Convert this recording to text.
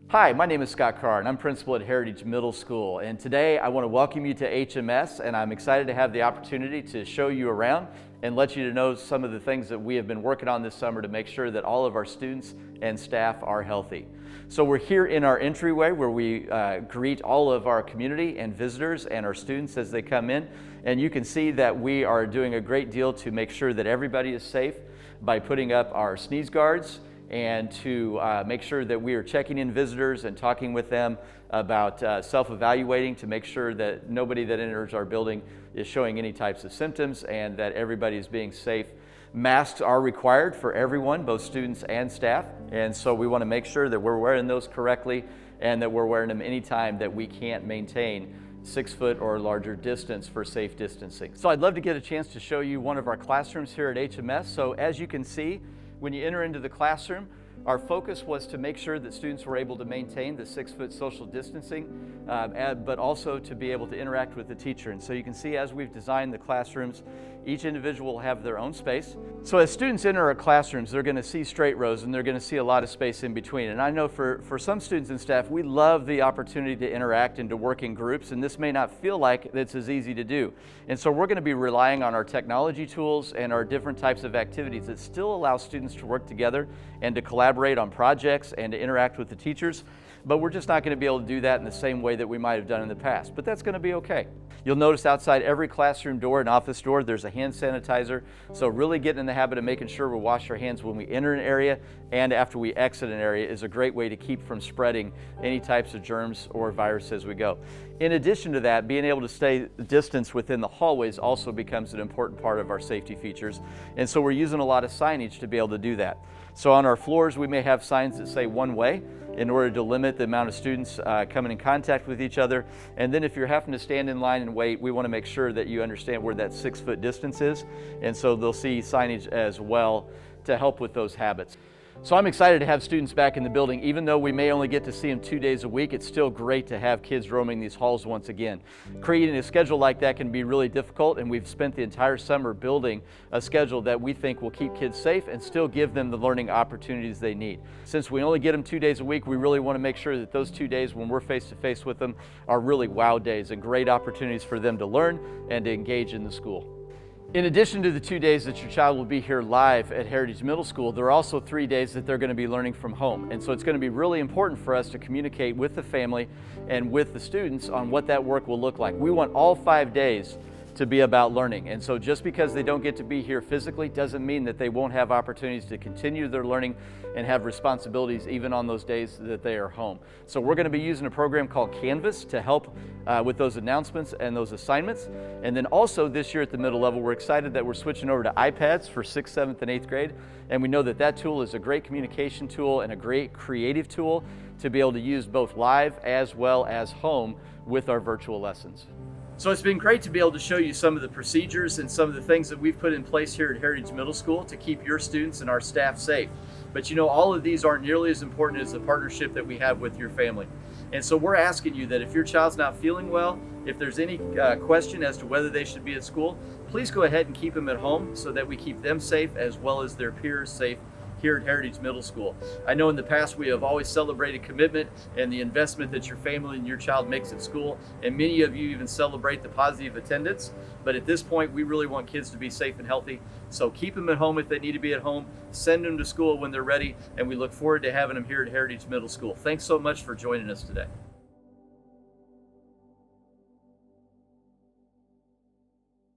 Hi, my name is Scott Carr, and I'm principal at Heritage Middle School. And today I want to welcome you to HMS, and I'm excited to have the opportunity to show you around and let you know some of the things that we have been working on this summer to make sure that all of our students and staff are healthy. So we're here in our entryway where we greet all of our community and visitors and our students as they come in. And you can see that we are doing a great deal to make sure that everybody is safe by putting up our sneeze guards and to make sure that we are checking in visitors and talking with them about self-evaluating to make sure that nobody that enters our building is showing any types of symptoms and that everybody is being safe. Masks are required for everyone, both students and staff, and so we want to make sure that we're wearing those correctly and that we're wearing them anytime that we can't maintain 6 foot or larger distance for safe distancing. So I'd love to get a chance to show you one of our classrooms here at HMS. So as you can see, when you enter into the classroom, our focus was to make sure that students were able to maintain the 6 foot social distancing, but also to be able to interact with the teacher. And so you can see as we've designed the classrooms, each individual will have their own space. So as students enter our classrooms, they're going to see straight rows and they're going to see a lot of space in between. And I know for some students and staff, we love the opportunity to interact and to work in groups, and this may not feel like it's as easy to do. And so we're going to be relying on our technology tools and our different types of activities that still allow students to work together and to collaborate on projects and to interact with the teachers. But we're just not going to be able to do that in the same way that we might have done in the past. But that's going to be okay. You'll notice outside every classroom door and office door, there's a hand sanitizer. So really getting in the habit of making sure we wash our hands when we enter an area and after we exit an area is a great way to keep from spreading any types of germs or viruses as we go. In addition to that, being able to stay distance within the hallways also becomes an important part of our safety features. And so we're using a lot of signage to be able to do that. So on our floors, we may have signs that say one way in order to limit the amount of students coming in contact with each other. And then if you're having to stand in line and wait, we want to make sure that you understand where that 6 foot distance is. And so they'll see signage as well to help with those habits. So I'm excited to have students back in the building. Even though we may only get to see them 2 days a week, it's still great to have kids roaming these halls once again. Creating a schedule like that can be really difficult, and we've spent the entire summer building a schedule that we think will keep kids safe and still give them the learning opportunities they need. Since we only get them 2 days a week, we really want to make sure that those 2 days when we're face-to-face with them are really wow days and great opportunities for them to learn and to engage in the school. In addition to the 2 days that your child will be here live at Heritage Middle School, there are also 3 days that they're going to be learning from home. And so it's going to be really important for us to communicate with the family and with the students on what that work will look like. We want all 5 days to be about learning. And so just because they don't get to be here physically doesn't mean that they won't have opportunities to continue their learning and have responsibilities even on those days that they are home. So we're going to be using a program called Canvas to help with those announcements and those assignments. And then also this year at the middle level, we're excited that we're switching over to iPads for 6th, 7th, and 8th grade. And we know that that tool is a great communication tool and a great creative tool to be able to use both live as well as home with our virtual lessons. So it's been great to be able to show you some of the procedures and some of the things that we've put in place here at Heritage Middle School to keep your students and our staff safe. But you know, all of these aren't nearly as important as the partnership that we have with your family. And so we're asking you that if your child's not feeling well, if there's any question as to whether they should be at school, please go ahead and keep them at home so that we keep them safe as well as their peers safe here at Heritage Middle School. I know in the past we have always celebrated commitment and the investment that your family and your child makes at school, and many of you even celebrate the positive attendance. But at this point, we really want kids to be safe and healthy. So keep them at home if they need to be at home, send them to school when they're ready, and we look forward to having them here at Heritage Middle School. Thanks so much for joining us today.